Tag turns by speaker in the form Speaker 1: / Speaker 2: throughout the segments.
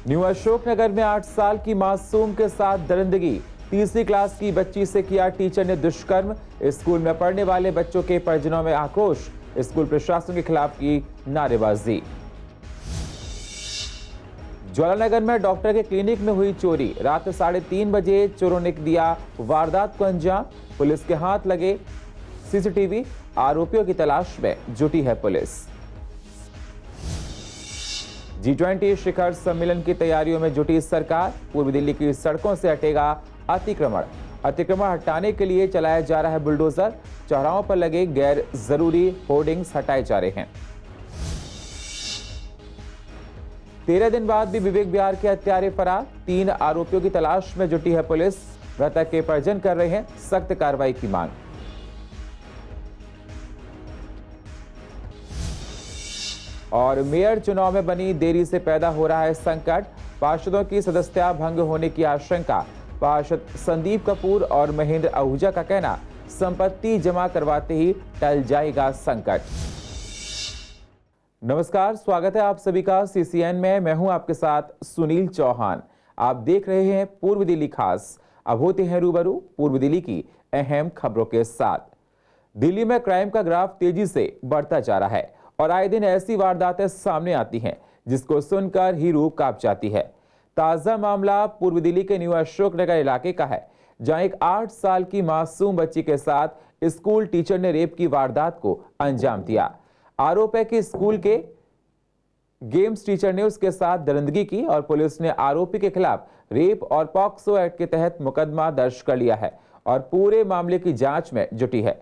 Speaker 1: New Ashoknagar में 8 साल की मासूम के साथ दरिंदगी। तीसरी क्लास की बच्ची से किया टीचर ने दुष्कर्म। स्कूल में पढ़ने वाले बच्चों के परिजनों में आक्रोश। स्कूल प्रशासन के खिलाफ की नारेबाजी। ज्वालानगर में डॉक्टर के क्लिनिक में हुई चोरी। रात 3:30 बजे चोरों ने दिया वारदात को अंजाम। पुलिस के हाथ लगे सीसीटीवी। आरोपियों की तलाश में जुटी है पुलिस। G20 शिखर सम्मेलन की तैयारियों में जुटी सरकार। पूर्वी दिल्ली की सड़कों से हटेगा अतिक्रमण हटाने के लिए चलाया जा रहा है बुलडोजर। चौराहों पर लगे गैर जरूरी होर्डिंग्स हटाए जा रहे हैं। 13 दिन बाद भी विवेक बिहार के हत्यारे फरार। 3 आरोपियों की तलाश में जुटी है पुलिस। मृतक के परिजन कर रहे हैं सख्त कार्रवाई की मांग। और मेयर चुनाव में बनी देरी से पैदा हो रहा है संकट। पार्षदों की सदस्यता भंग होने की आशंका। पार्षद संदीप कपूर और महेंद्र आहूजा का कहना, संपत्ति जमा करवाते ही टल जाएगा संकट। नमस्कार, स्वागत है आप सभी का CCN में। मैं हूं आपके साथ सुनील चौहान। आप देख रहे हैं पूर्व दिल्ली खास। अब होते हैं रूबरू पूर्व दिल्ली की अहम खबरों के साथ। दिल्ली में क्राइम का ग्राफ तेजी से बढ़ता जा रहा है और आए दिन ऐसी वारदातें सामने आती हैं जिसको सुनकर ही रूह कांप जाती है। ताजा मामला पूर्व दिल्ली के न्यू अशोकनगर इलाके का है, जहां एक 8 साल की मासूम बच्ची के साथ स्कूल टीचर ने रेप की वारदात को अंजाम दिया। आरोप है कि स्कूल के गेम्स टीचर ने उसके साथ दरिंदगी की और पुलिस ने आरोपी के खिलाफ रेप और पॉक्सो एक्ट के तहत मुकदमा दर्ज कर लिया है और पूरे मामले की जांच में जुटी है।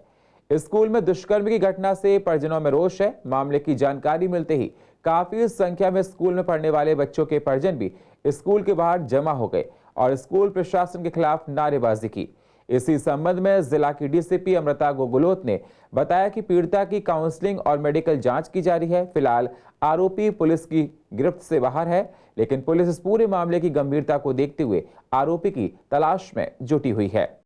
Speaker 1: स्कूल में दुष्कर्म की घटना से परिजनों में रोष है। मामले की जानकारी मिलते ही काफी संख्या में स्कूल में पढ़ने वाले बच्चों के परिजन भी स्कूल के बाहर जमा हो गए और स्कूल प्रशासन के खिलाफ नारेबाजी की। इसी संबंध में जिला की डीसीपी अमृता गोगुलोत ने बताया कि पीड़िता की काउंसलिंग और मेडिकल जांच की जा रही है। फिलहाल आरोपी पुलिस की गिरफ्त से बाहर है, लेकिन पुलिस इस पूरे मामले की गंभीरता को देखते हुए आरोपी की तलाश में जुटी हुई है।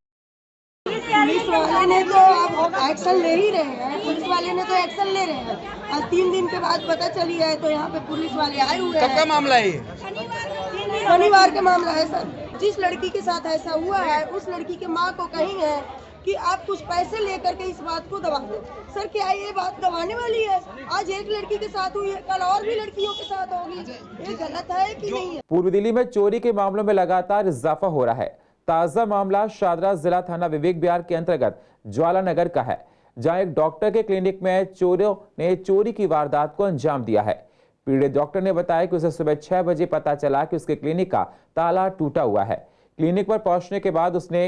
Speaker 2: पुलिस वाले ने तो अब एक्शन ले ही रहे हैं। पुलिस वाले ने तो एक्शन ले रहे हैं। आज 3 दिन के बाद पता चली है तो यहाँ पे पुलिस वाले आए हुए हैं।
Speaker 3: कब का मामला है ये?
Speaker 2: शनिवार का मामला है सर। जिस लड़की के साथ ऐसा हुआ है उस लड़की के माँ को कही है कि आप कुछ पैसे लेकर के इस बात को दबा दो। सर क्या ये बात दबाने वाली है? आज एक लड़की के साथ हुई है, कल और भी लड़कियों के साथ होगी। ये गलत है कि नहीं है?
Speaker 1: पूर्व दिल्ली में चोरी के मामलों में लगातार इजाफा हो रहा है। ताजा मामला शादरा जिला थाना विवेक बिहार के अंतर्गत ज्वालानगर का है, जहां एक डॉक्टर के क्लिनिक में चोरों ने चोरी की वारदात को अंजाम दिया है। पीड़ित डॉक्टर ने बताया कि उसे सुबह 6 बजे पता चला कि उसके क्लिनिक का ताला टूटा हुआ है। क्लिनिक पर पहुंचने के बाद उसने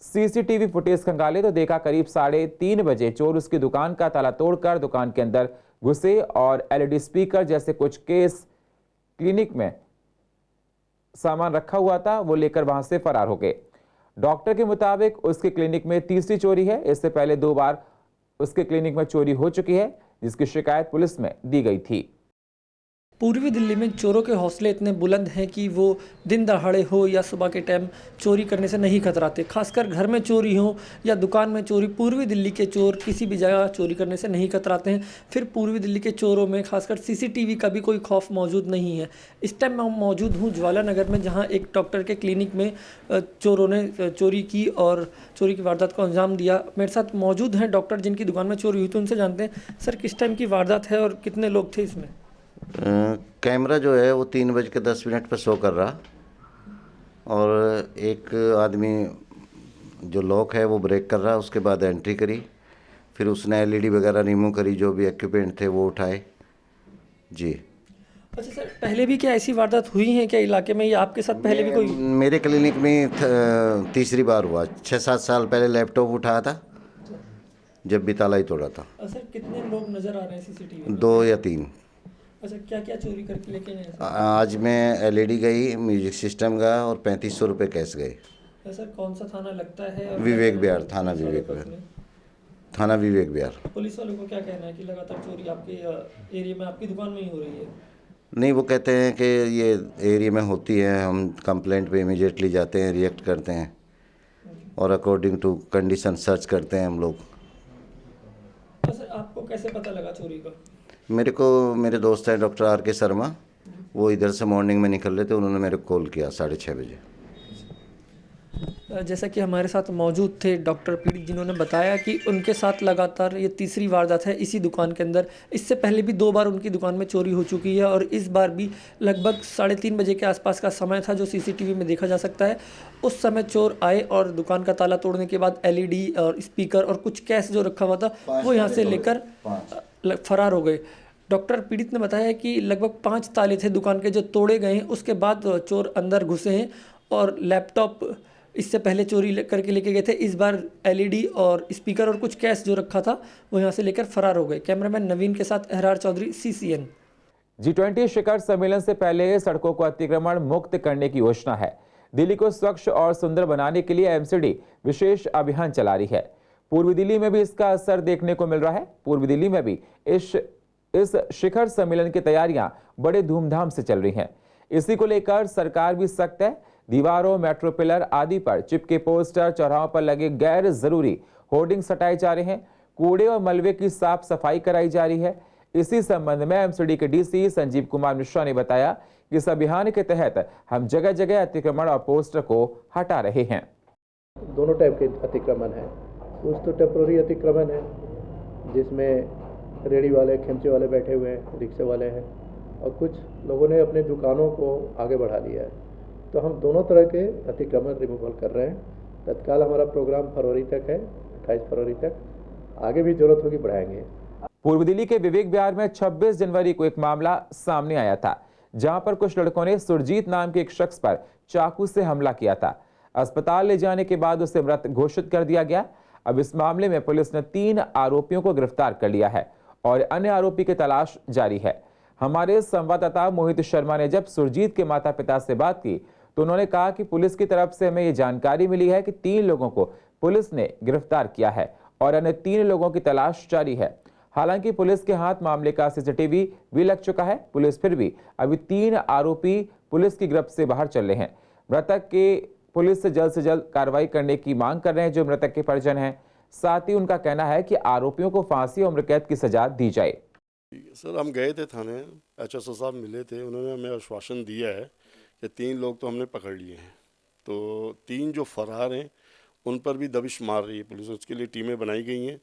Speaker 1: सीसीटीवी फुटेज खंगाले तो देखा करीब 3:30 बजे चोर उसकी दुकान का ताला तोड़कर दुकान के अंदर घुसे और LED स्पीकर जैसे कुछ केस क्लिनिक में सामान रखा हुआ था वो लेकर वहां से फरार हो गए। डॉक्टर के मुताबिक उसके क्लिनिक में तीसरी चोरी है। इससे पहले 2 बार उसके क्लिनिक में चोरी हो चुकी है, जिसकी शिकायत पुलिस में दी गई थी।
Speaker 4: पूर्वी दिल्ली में चोरों के हौसले इतने बुलंद हैं कि वो दिन दहाड़े हो या सुबह के टाइम चोरी करने से नहीं कतराते। खासकर घर में चोरी हो या दुकान में चोरी, पूर्वी दिल्ली के चोर किसी भी जगह चोरी करने से नहीं कतराते हैं। फिर पूर्वी दिल्ली के चोरों में खासकर CCTV का भी कोई खौफ मौजूद नहीं है। इस टाइम मैं मौजूद हूँ ज्वालानगर में, जहाँ एक डॉक्टर के क्लिनिक में चोरों ने चोरी की और चोरी की वारदात को अंजाम दिया। मेरे साथ मौजूद हैं डॉक्टर जिनकी दुकान में चोरी हुई, तो उनसे जानते हैं सर किस टाइम की वारदात है और कितने लोग थे इसमें?
Speaker 5: कैमरा जो है वो 3:10 पर शो कर रहा और एक आदमी जो लॉक है वो ब्रेक कर रहा, उसके बाद एंट्री करी। फिर उसने LED वगैरह रिमूव करी, जो भी इक्विपमेंट थे वो उठाए। जी।
Speaker 4: अच्छा सर, पहले भी क्या ऐसी वारदात हुई है क्या इलाके में, या आपके साथ पहले भी कोई?
Speaker 5: मेरे क्लिनिक में तीसरी बार हुआ। 6-7 साल पहले लैपटॉप उठाया था, जब भी ताला ही तोड़ा था।
Speaker 4: सर कितने लोग नज़र आ रहे हैं CCTV में?
Speaker 5: 2 या 3।
Speaker 4: अच्छा, क्या क्या चोरी करके लेके गए हैं?
Speaker 5: आज में LED गई, म्यूजिक सिस्टम का और 3500 रुपये कैश गए।
Speaker 4: सर कौन सा थाना लगता है?
Speaker 5: विवेक बिहार, थाना विवेक बिहार, थाना विवेक बिहार।
Speaker 4: पुलिस वालों को क्या कहना है कि लगातार चोरी आपके एरिया में, आपकी दुकान में ही हो रही है?
Speaker 5: नहीं, वो कहते हैं कि ये एरिया में होती है, हम कंप्लेंट पे इमीडिएटली जाते हैं, रिएक्ट करते हैं और अकॉर्डिंग टू कंडीशन सर्च करते हैं हम लोग।
Speaker 4: सर आपको कैसे पता लगा चोरी का?
Speaker 5: मेरे दोस्त हैं डॉक्टर RK शर्मा, वो इधर से मॉर्निंग में निकल रहे थे, उन्होंने मेरे को कॉल किया 6:30 बजे।
Speaker 4: जैसा कि हमारे साथ मौजूद थे डॉक्टर पीड़ित, जिन्होंने बताया कि उनके साथ लगातार ये तीसरी वारदात है इसी दुकान के अंदर। इससे पहले भी 2 बार उनकी दुकान में चोरी हो चुकी है और इस बार भी लगभग 3:30 बजे के आसपास का समय था जो सीसीटीवी में देखा जा सकता है। उस समय चोर आए और दुकान का ताला तोड़ने के बाद एलईडी और स्पीकर और कुछ कैश जो रखा हुआ था वो यहाँ से लेकर फरार हो गए। डॉक्टर पीड़ित ने बताया कि लगभग 5 ताले थे दुकान के जो तोड़े गए हैं। उसके बाद चोर अंदर घुसे हैं और लैपटॉप इससे पहले चोरी करके लेके गए थे। इस बार एलईडी और स्पीकर और कुछ कैश जो रखा था वो यहाँ से लेकर फरार हो गए। कैमरामैन नवीन के साथ अहरार चौधरी, CCN।
Speaker 1: G20 शिखर सम्मेलन से पहले सड़कों को अतिक्रमण मुक्त करने की योजना है। दिल्ली को स्वच्छ और सुंदर बनाने के लिए MCD विशेष अभियान चला रही है। पूर्वी दिल्ली में भी इसका असर देखने को मिल रहा है। पूर्वी दिल्ली में भी इस शिखर सम्मेलन की तैयारियां बड़े धूमधाम से चल रही हैं। इसी को लेकर सरकार भी सख्त है। दीवारों, मेट्रो पिलर आदि पर चिपके पोस्टर, चौराहों पर लगे गैर जरूरी होर्डिंग्स हटाए जा रहे हैं। कूड़े और मलबे की साफ सफाई कराई जा रही है। इसी संबंध में MCD के DC संजीव कुमार मिश्रा ने बताया कि इस अभियान के तहत हम जगह जगह अतिक्रमण और पोस्टर को हटा रहे हैं।
Speaker 3: दोनों टाइप के अतिक्रमण है। कुछ तो टेम्पोररी अतिक्रमण है जिसमें रेडी वाले, खेमचे वाले बैठे हुए हैं, रिक्शे वाले हैं, और कुछ लोगों ने अपने दुकानों को आगे बढ़ा लिया है। तो हम दोनों तरह के अतिक्रमण रिमूवल कर रहे हैं। तत्काल हमारा प्रोग्राम फरवरी तक है, 28 फरवरी तक। आगे भी जरूरत होगी बढ़ाएंगे।
Speaker 1: पूर्व दिल्ली के विवेक विहार में 26 जनवरी को एक मामला सामने आया था, जहां पर कुछ लड़कों ने सुरजीत नाम के एक शख्स पर चाकू से हमला किया था। अस्पताल ले जाने के बाद उसे मृत घोषित कर दिया गया। अब इस मामले में पुलिस ने 3 आरोपियों को गिरफ्तार कर लिया है और अन्य आरोपी की तलाश जारी है। हमारे संवाददाता मोहित शर्मा ने जब सुरजीत के माता पिता से बात की तो उन्होंने कहा कि पुलिस की तरफ से हमें ये जानकारी मिली है कि 3 लोगों को पुलिस ने गिरफ्तार किया है और अन्य 3 लोगों की तलाश जारी है। हालांकि पुलिस के हाथ मामले का CCTV भी लग चुका है। पुलिस फिर भी अभी 3 आरोपी पुलिस की गिरफ्त से बाहर चल रहे हैं। मृतक के पुलिस से जल्द कार्रवाई करने की मांग कर रहे हैं जो मृतक के परिजन हैं। साथ ही उनका कहना है कि आरोपियों को फांसी और उम्र कैद की सजा दी जाए।
Speaker 6: सर, हम गए थे थाने, HSO साहब मिले थे, उन्होंने हमें आश्वासन दिया है कि 3 लोग तो हमने पकड़ लिए हैं, तो 3 जो फरार हैं उन पर भी दबिश मार रही है पुलिस। उसके लिए टीमें बनाई गई हैं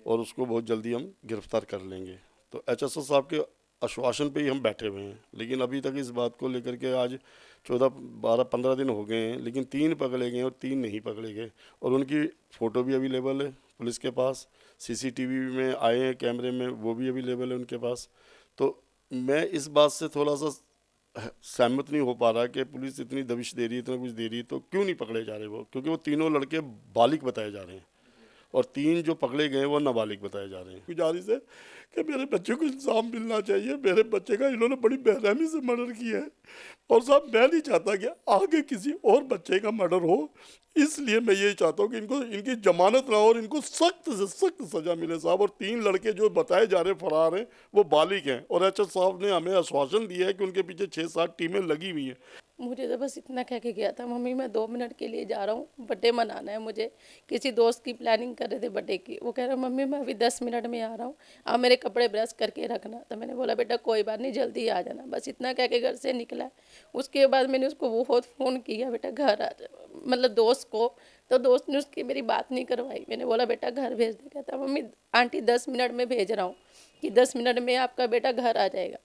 Speaker 6: और उसको बहुत जल्दी हम गिरफ्तार कर लेंगे। तो HSO साहब के आश्वासन पे ही हम बैठे हुए हैं, लेकिन अभी तक इस बात को लेकर के आज 14, 12, 15 दिन हो गए हैं, लेकिन 3 पकड़े गए और 3 नहीं पकड़े गए। और उनकी फ़ोटो भी अवेलेबल है पुलिस के पास, CCTV में आए हैं कैमरे में, वो भी अवेलेबल है उनके पास। तो मैं इस बात से थोड़ा सा सहमत नहीं हो पा रहा कि पुलिस इतनी दबिश दे रही है, इतना कुछ दे रही है, तो क्यों नहीं पकड़े जा रहे वो? क्योंकि वो तीनों लड़के बालिग बताए जा रहे हैं और 3 जो पकड़े गए वो नाबालिग बताए जा रहे हैं। गुजारिश है कि मेरे बच्चे को इंसाफ मिलना चाहिए। मेरे बच्चे का इन्होंने बड़ी बेरहमी से मर्डर किया है और साहब मैं नहीं चाहता कि आगे किसी और बच्चे का मर्डर हो। इसलिए मैं यही चाहता हूँ कि इनकी जमानत ना हो और इनको सख्त से सख्त सज़ा मिले साहब। और 3 लड़के जो बताए जा रहे फरार हैं वो बालिग हैं और HSO साहब ने हमें आश्वासन दिया है कि उनके पीछे 6-7 टीमें लगी हुई हैं।
Speaker 7: मुझे तो बस इतना कह के गया था, मम्मी मैं 2 मिनट के लिए जा रहा हूँ, बर्थडे मनाना है मुझे। किसी दोस्त की प्लानिंग कर रहे थे बर्थडे की, वो कह रहा मम्मी मैं अभी 10 मिनट में आ रहा हूँ, आप मेरे कपड़े ब्रश करके रखना। तो मैंने बोला बेटा कोई बात नहीं, जल्दी आ जाना। बस इतना कह के घर से निकला। उसके बाद मैंने उसको बहुत फ़ोन किया, बेटा घर आ जा, मतलब दोस्त को। तो दोस्त ने उसकी मेरी बात नहीं करवाई। मैंने बोला बेटा घर भेज दे। कहता मम्मी आंटी 10 मिनट में भेज रहा हूँ कि 10 मिनट में आपका बेटा घर आ जाएगा।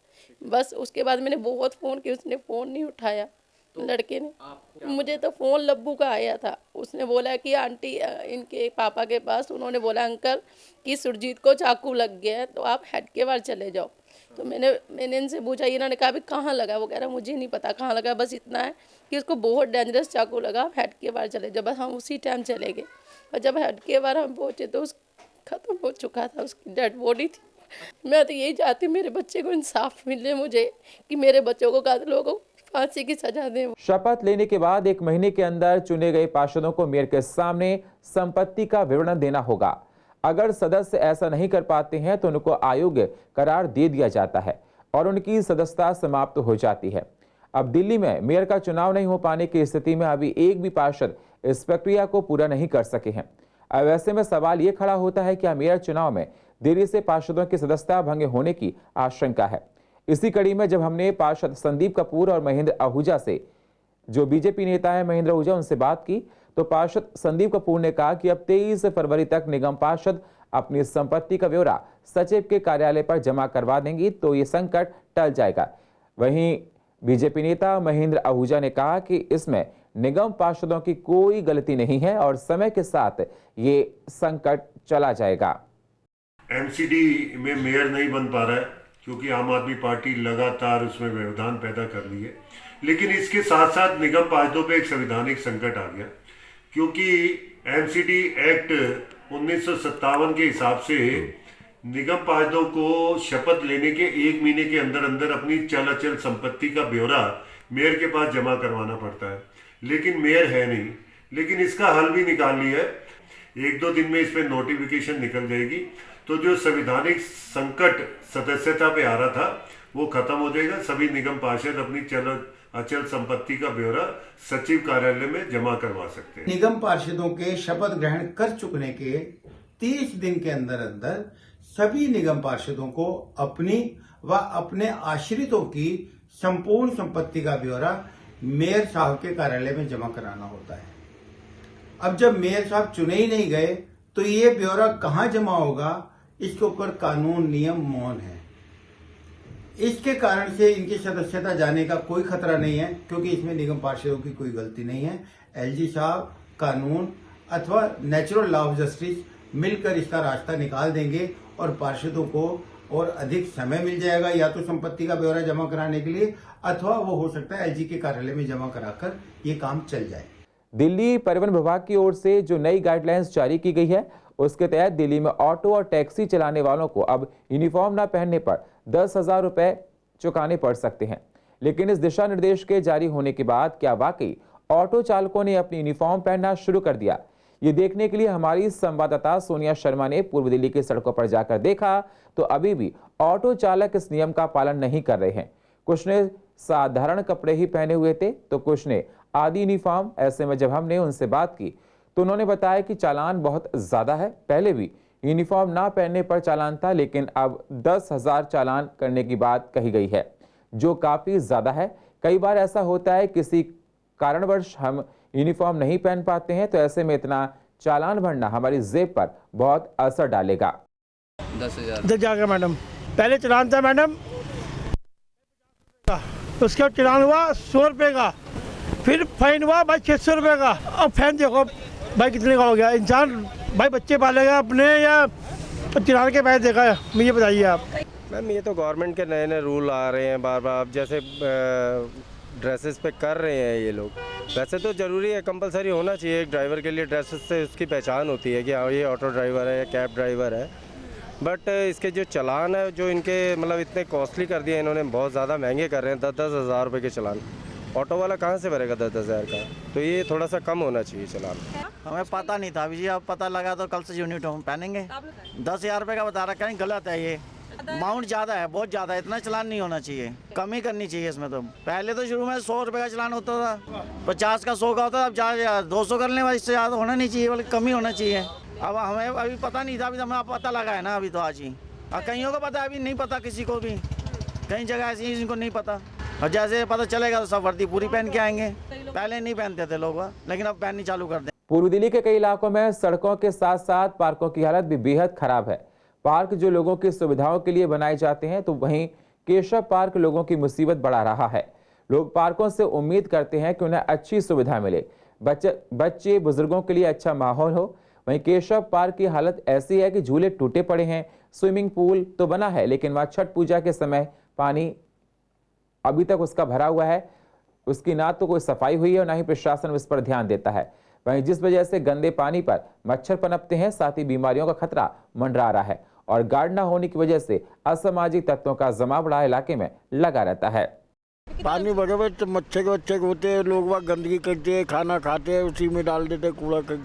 Speaker 7: बस उसके बाद मैंने बहुत फ़ोन किया, उसने फ़ोन नहीं उठाया। तो लड़के ने मुझे तो फ़ोन लब्बू का आया था, उसने बोला कि आंटी इनके पापा के पास, उन्होंने बोला अंकल कि सुरजीत को चाकू लग गया है तो आप हेड के बाहर चले जाओ। तो मैंने इनसे पूछा, इन्होंने कहा भी कहाँ लगा? वो कह रहा मुझे नहीं पता कहाँ लगा, बस इतना है कि उसको बहुत डेंजरस चाकू लगा, आप हेड के बाहर चले जाओ। बस हम उसी टाइम चले गए और जब हेड के बाहर हम पहुँचे तो ख़त्म हो चुका था, उसकी डेड बॉडी थी। मैं तो यही चाहती हूँ मेरे बच्चे को इंसाफ मिले मुझे, कि मेरे बच्चों को कातिलों को फांसी की सजा दें। शपथ
Speaker 1: लेने के बाद 1 महीने के अंदर चुने गए पार्षदों को मेयर के सामने संपत्ति का विवरण देना होगा। अगर सदस्य ऐसा नहीं कर पाते हैं तो उनको अयोग्य करार दे दिया जाता है और उनकी सदस्यता समाप्त हो जाती है। अब दिल्ली में मेयर का चुनाव नहीं हो पाने की स्थिति में अभी एक भी पार्षद इस प्रक्रिया को पूरा नहीं कर सके हैं। अब ऐसे में सवाल ये खड़ा होता है कि मेयर चुनाव में देरी से पार्षदों की सदस्यता भंग होने की आशंका है। इसी कड़ी में जब हमने पार्षद संदीप कपूर और महेंद्र आहूजा से, जो बीजेपी नेता है महेंद्र आहूजा, उनसे बात की तो पार्षद संदीप कपूर ने कहा कि अब 23 फरवरी तक निगम पार्षद अपनी संपत्ति का ब्यौरा सचिव के कार्यालय पर जमा करवा देंगी तो ये संकट टल जाएगा। वहीं बीजेपी नेता महेंद्र आहूजा ने कहा कि इसमें निगम पार्षदों की कोई गलती नहीं है और समय के साथ ये संकट चला जाएगा।
Speaker 8: एमसीडी में मेयर नहीं बन पा रहा है क्योंकि आम आदमी पार्टी लगातार उसमें व्यवधान पैदा कर रही है, लेकिन इसके साथ साथ निगम पार्षदों पे एक संवैधानिक संकट आ गया क्योंकि एमसीडी एक्ट 1957 के हिसाब से निगम पार्षदों को शपथ लेने के 1 महीने के अंदर अंदर अपनी चल अचल संपत्ति का ब्यौरा मेयर के पास जमा करवाना पड़ता है, लेकिन मेयर है नहीं। लेकिन इसका हल भी निकाल लिया है, 1-2 दिन में इस पर नोटिफिकेशन निकल जाएगी तो जो संवैधानिक संकट सदस्यता पे आ रहा था वो खत्म हो जाएगा। सभी निगम पार्षद अपनी चल अचल संपत्ति का ब्यौरा सचिव कार्यालय में जमा करवा सकते हैं।
Speaker 9: निगम पार्षदों के शपथ ग्रहण कर चुकने के 30 दिन के अंदर अंदर सभी निगम पार्षदों को अपनी व अपने आश्रितों की संपूर्ण संपत्ति का ब्यौरा मेयर साहब के कार्यालय में जमा कराना होता है। अब जब मेयर साहब चुने ही नहीं गए तो ये ब्यौरा कहाँ जमा होगा, इसके ऊपर कानून नियम मौन है। इसके कारण से इनकी सदस्यता जाने का कोई खतरा नहीं है क्योंकि इसमें निगम पार्षदों की कोई गलती नहीं है। एलजी साहब कानून अथवा नेचुरल लॉ ऑफ जस्टिस मिलकर इसका रास्ता निकाल देंगे और पार्षदों को और अधिक समय मिल जाएगा या तो संपत्ति का ब्यौरा जमा कराने के लिए अथवा वो हो सकता है एलजी के कार्यालय में जमा कराकर ये काम चल जाए।
Speaker 1: दिल्ली परिवहन विभाग की ओर से जो नई गाइडलाइंस जारी की गई है उसके तहत दिल्ली में ऑटो और टैक्सी चलाने वालों को अब यूनिफॉर्म न पहनने पर 10,000 रुपए चुकाने पड़ सकते हैं। लेकिन इस दिशा निर्देश के जारी होने के बाद क्या वाकई ऑटो चालकों ने अपनी यूनिफॉर्म पहनना शुरू कर दिया? ये देखने के लिए हमारी संवाददाता सोनिया शर्मा ने पूर्व दिल्ली की सड़कों पर जाकर देखा तो अभी भी ऑटो चालक इस नियम का पालन नहीं कर रहे हैं। कुछ ने साधारण कपड़े ही पहने हुए थे तो कुछ ने आधी यूनिफॉर्म। ऐसे में जब हमने उनसे बात की तो उन्होंने बताया कि चालान बहुत ज्यादा है। पहले भी यूनिफॉर्म ना पहनने पर चालान था, लेकिन अब 10,000 चालान करने की बात कही गई है, जो काफी ज्यादा है। कई बार ऐसा होता है किसी कारणवश हम यूनिफॉर्म नहीं पहन पाते हैं, तो ऐसे में इतना चालान भरना हमारी जेब पर बहुत असर डालेगा।
Speaker 10: 10,000 मैडम, पहले चालान था मैडम, उसका चालान हुआ 100 रुपये का, फिर फाइन हुआ भाई 600 रुपये का। अब फाइन देखो भाई कितने का हो गया। इंसान भाई बच्चे पालेगा अपने या चालान के पैसे देगा, मुझे बताइए आप।
Speaker 11: मैम ये तो गवर्नमेंट के नए नए रूल आ रहे हैं बार बार। अब जैसे ड्रेसेस पे कर रहे हैं ये लोग, वैसे तो ज़रूरी है, कंपलसरी होना चाहिए एक ड्राइवर के लिए। ड्रेसेस से उसकी पहचान होती है कि हाँ ये ऑटो ड्राइवर है या कैब ड्राइवर है। बट इसके जो चालान है जो इनके मतलब इतने कॉस्टली कर दिए इन्होंने, बहुत ज़्यादा महंगे कर रहे हैं। 10-10 हज़ार रुपये के चालान ऑटो वाला कहाँ से भरेगा 10-10 हज़ार का? तो ये थोड़ा सा कम होना चाहिए चालान।
Speaker 12: हमें पता नहीं था अभी जी, अब पता लगा तो कल से यूनिफॉर्म पहनेंगे। 10,000 रुपये का बता रहा, कहीं गलत है ये। अमाउंट ज़्यादा है, बहुत ज़्यादा है, इतना चालान नहीं होना चाहिए, कमी करनी चाहिए इसमें। तो पहले तो शुरू में 100 रुपये का चालान होता था, 50 का 100 का होता था, अब ज़्यादा 200 करने वाले, इससे ज़्यादा होना नहीं चाहिए, बल्कि कमी होना चाहिए। अब हमें अभी पता नहीं था, अभी हमें पता लगा है ना, अभी तो आज ही। और कईयों को पता है, अभी नहीं पता किसी को भी, कई जगह ऐसी है जिनको नहीं पता। और जैसे पता चलेगा तो सब वर्दी पूरी पहन के आएंगे। पहले नहीं पहनते थे लोग, लेकिन अब पहननी चालू कर दें।
Speaker 1: पूर्व दिल्ली के कई इलाकों में सड़कों के साथ साथ पार्कों की हालत भी बेहद खराब है। पार्क जो लोगों की सुविधाओं के लिए बनाए जाते हैं, तो वहीं केशव पार्क लोगों की मुसीबत बढ़ा रहा है। लोग पार्कों से उम्मीद करते हैं कि उन्हें अच्छी सुविधा मिले, बच्चे बुजुर्गों के लिए अच्छा माहौल हो। वहीं केशव पार्क की हालत ऐसी है कि झूले टूटे पड़े हैं। स्विमिंग पूल तो बना है, लेकिन वहां छठ पूजा के समय पानी अभी तक उसका भरा हुआ है। उसकी ना तो कोई सफाई हुई है और ना ही प्रशासन इस पर ध्यान देता है। वहीं जिस वजह से गंदे पानी पर मच्छर पनपते हैं, साथ ही बीमारियों का खतरा मंडरा रहा है और गार्ड न होने की वजह से असामाजिक तत्वों का जमावड़ा इलाके में लगा रहता है।
Speaker 13: पानी भरे हुए तो मच्छर के बच्चे होते हैं, लोग वहाँ गंदगी करते हैं, खाना खाते हैं, उसी में डाल देते हैं कूड़ा कर।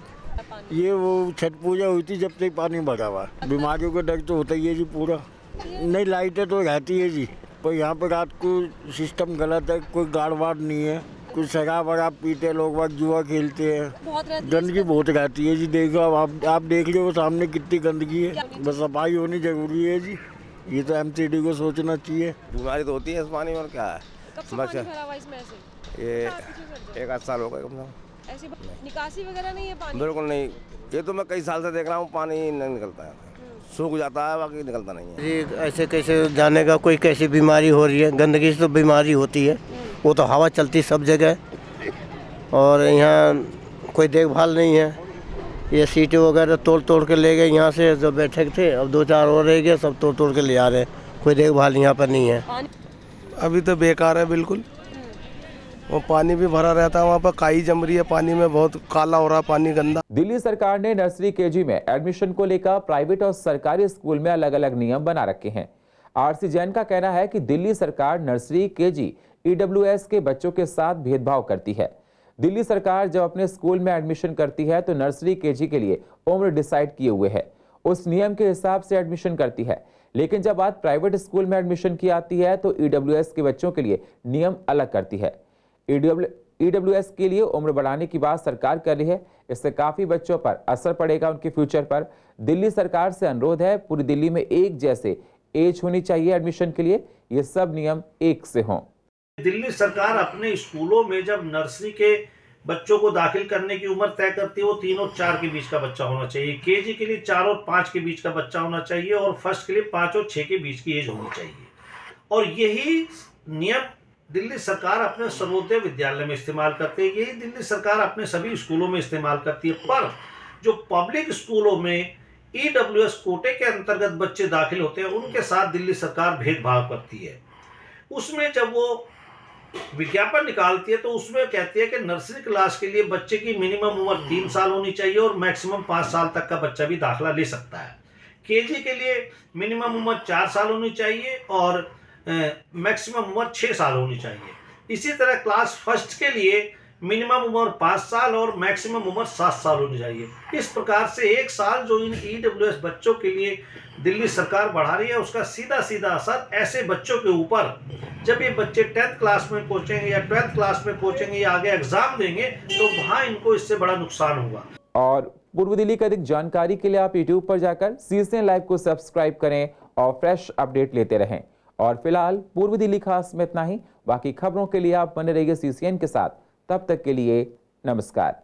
Speaker 13: ये वो छठ पूजा हुई थी जब तक पानी भरा हुआ। बीमारियों का डर तो होता ही है जी पूरा। नहीं लाइटें तो रहती है जी, पर यहाँ पर रात को सिस्टम गलत है, कोई गार्ड वार्ड नहीं है, कुछ शराब वराब पीते लोग, वक्त जुआ खेलते हैं, गंदगी बहुत रहती है जी। देखो आप देख रहे हो सामने कितनी गंदगी है, बस सफाई होनी जरूरी है जी। ये तो एमसीडी को सोचना चाहिए।
Speaker 14: बीमारी तो होती है इस पानी में, और क्या है।
Speaker 15: कब से पानी भरा हुआ इसमें ऐसे?
Speaker 14: ये 1 आध साल हो गए कम से कम।
Speaker 15: ऐसी निकासी वगैरह नहीं है पानी?
Speaker 14: बिल्कुल नहीं, ये तो मैं कई साल से देख रहा हूँ, पानी नहीं निकलता है, सूख जाता है, बाकी निकलता नहीं है।
Speaker 16: जी ऐसे कैसे जानेगा कोई कैसी बीमारी हो रही है? गंदगी से तो बीमारी होती है, वो तो हवा चलती सब जगह, और यहाँ कोई देखभाल नहीं है। ये सीटें वगैरह तोड़ के ले गए यहाँ से, जो बैठे थे, अब 2-4 और रह गए, सब तोड़ के ले आ रहे हैं। कोई देखभाल यहाँ पर नहीं है।
Speaker 17: अभी तो बेकार है बिल्कुल, वो पानी भी भरा रहता है, वहाँ पर काई जम रही है पानी में, बहुत काला हो रहा पानी, गंदा।
Speaker 1: दिल्ली सरकार ने नर्सरी केजी में एडमिशन को लेकर प्राइवेट और सरकारी स्कूल में अलग अलग नियम बना रखे हैं। आरसी जैन का कहना है कि दिल्ली सरकार नर्सरी केजी ईडब्ल्यूएस के बच्चों के साथ भेदभाव करती है। दिल्ली सरकार जब अपने स्कूल में एडमिशन करती है तो नर्सरी केजी के लिए उम्र डिसाइड किए हुए है, उस नियम के हिसाब से एडमिशन करती है। लेकिन जब बात प्राइवेट स्कूल में एडमिशन की आती है तो ईडब्ल्यूएस के बच्चों के लिए नियम अलग करती है। ईडब्ल्यूएस के लिए उम्र बढ़ाने की बात सरकार कर रही है, इससे काफी बच्चों पर असर पड़ेगा, उनके फ्यूचर पर। दिल्ली सरकार से अनुरोध है, पूरी दिल्ली में एक जैसे एज होनी चाहिए एडमिशन के लिए, ये सब नियम एक से हों।
Speaker 18: दिल्ली सरकार अपने स्कूलों में जब नर्सरी के बच्चों को दाखिल करने की उम्र तय करती है, वो 3 और 4 के बीच का बच्चा होना चाहिए। केजी के लिए 4 और 5 के बीच का बच्चा होना चाहिए, और फर्स्ट के लिए 5 और 6 के बीच की एज होनी चाहिए। और यही नियम दिल्ली सरकार अपने सर्वोदय विद्यालय में इस्तेमाल करती है, यही दिल्ली सरकार अपने सभी स्कूलों में इस्तेमाल करती है। पर जो पब्लिक स्कूलों में ईडब्ल्यूएस कोटे के अंतर्गत बच्चे दाखिल होते हैं, उनके साथ दिल्ली सरकार भेदभाव करती है। उसमें जब वो विज्ञापन निकालती है तो उसमें कहती है कि नर्सरी क्लास के लिए बच्चे की मिनिमम उम्र 3 साल होनी चाहिए और मैक्सिमम 5 साल तक का बच्चा भी दाखिला ले सकता है। केजी के लिए मिनिमम उम्र 4 साल होनी चाहिए और मैक्सिमम उम्र 6 साल होनी चाहिए। इसी तरह क्लास फर्स्ट के लिए मिनिमम उम्र 5 साल और मैक्सिमम उम्र 7 साल होनी चाहिए। इस प्रकार से 1 साल जो इन ईडब्ल्यूएस बच्चों के लिए दिल्ली सरकार बढ़ा रही है, उसका सीधा सीधा असर ऐसे बच्चों के ऊपर, जब ये बच्चे 10th क्लास में पहुंचेंगे या 12th क्लास में पहुंचेंगे या आगे एग्जाम देंगे, तो वहां इनको इससे बड़ा नुकसान होगा।
Speaker 1: और पूर्व दिल्ली की अधिक जानकारी के लिए आप यूट्यूब पर जाकर CCN लाइव को सब्सक्राइब करें और फ्रेश अपडेट लेते रहें। और फिलहाल पूर्व दिल्ली खास में इतना ही, बाकी खबरों के लिए आप बने रहिए CCN के साथ। तब तक के लिए नमस्कार।